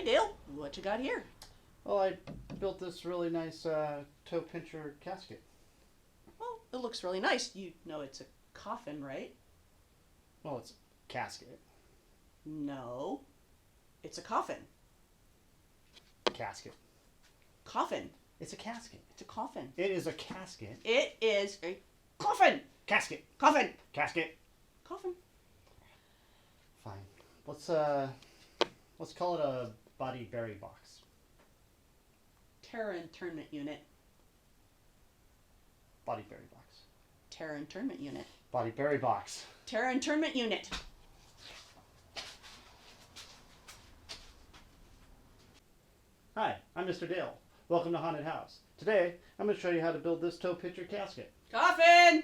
Hi Dale, what you got here? Well, I built this really nice toe pincher casket. Well, it looks really nice. You know it's a coffin, right? Well, it's a casket. No, it's a coffin. Casket. Coffin. It's a casket. It's a coffin. It is a casket. It is a coffin. Casket. Coffin. Casket. Coffin. Fine. Let's call it a body berry box. Terror internment unit. Body berry box. Terror internment unit. Body berry box. Terror internment unit. Hi, I'm Mr. Dale. Welcome to Haunted House. Today, I'm going to show you how to build this toe pincher casket. Coffin.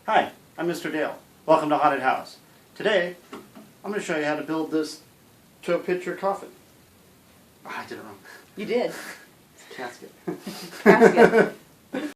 Hi, I'm Mr. Dale. Welcome to Haunted House. Today, I'm going to show you how to build this Toe Pincher Coffin. Oh, I did it wrong. You did. Casket. Casket.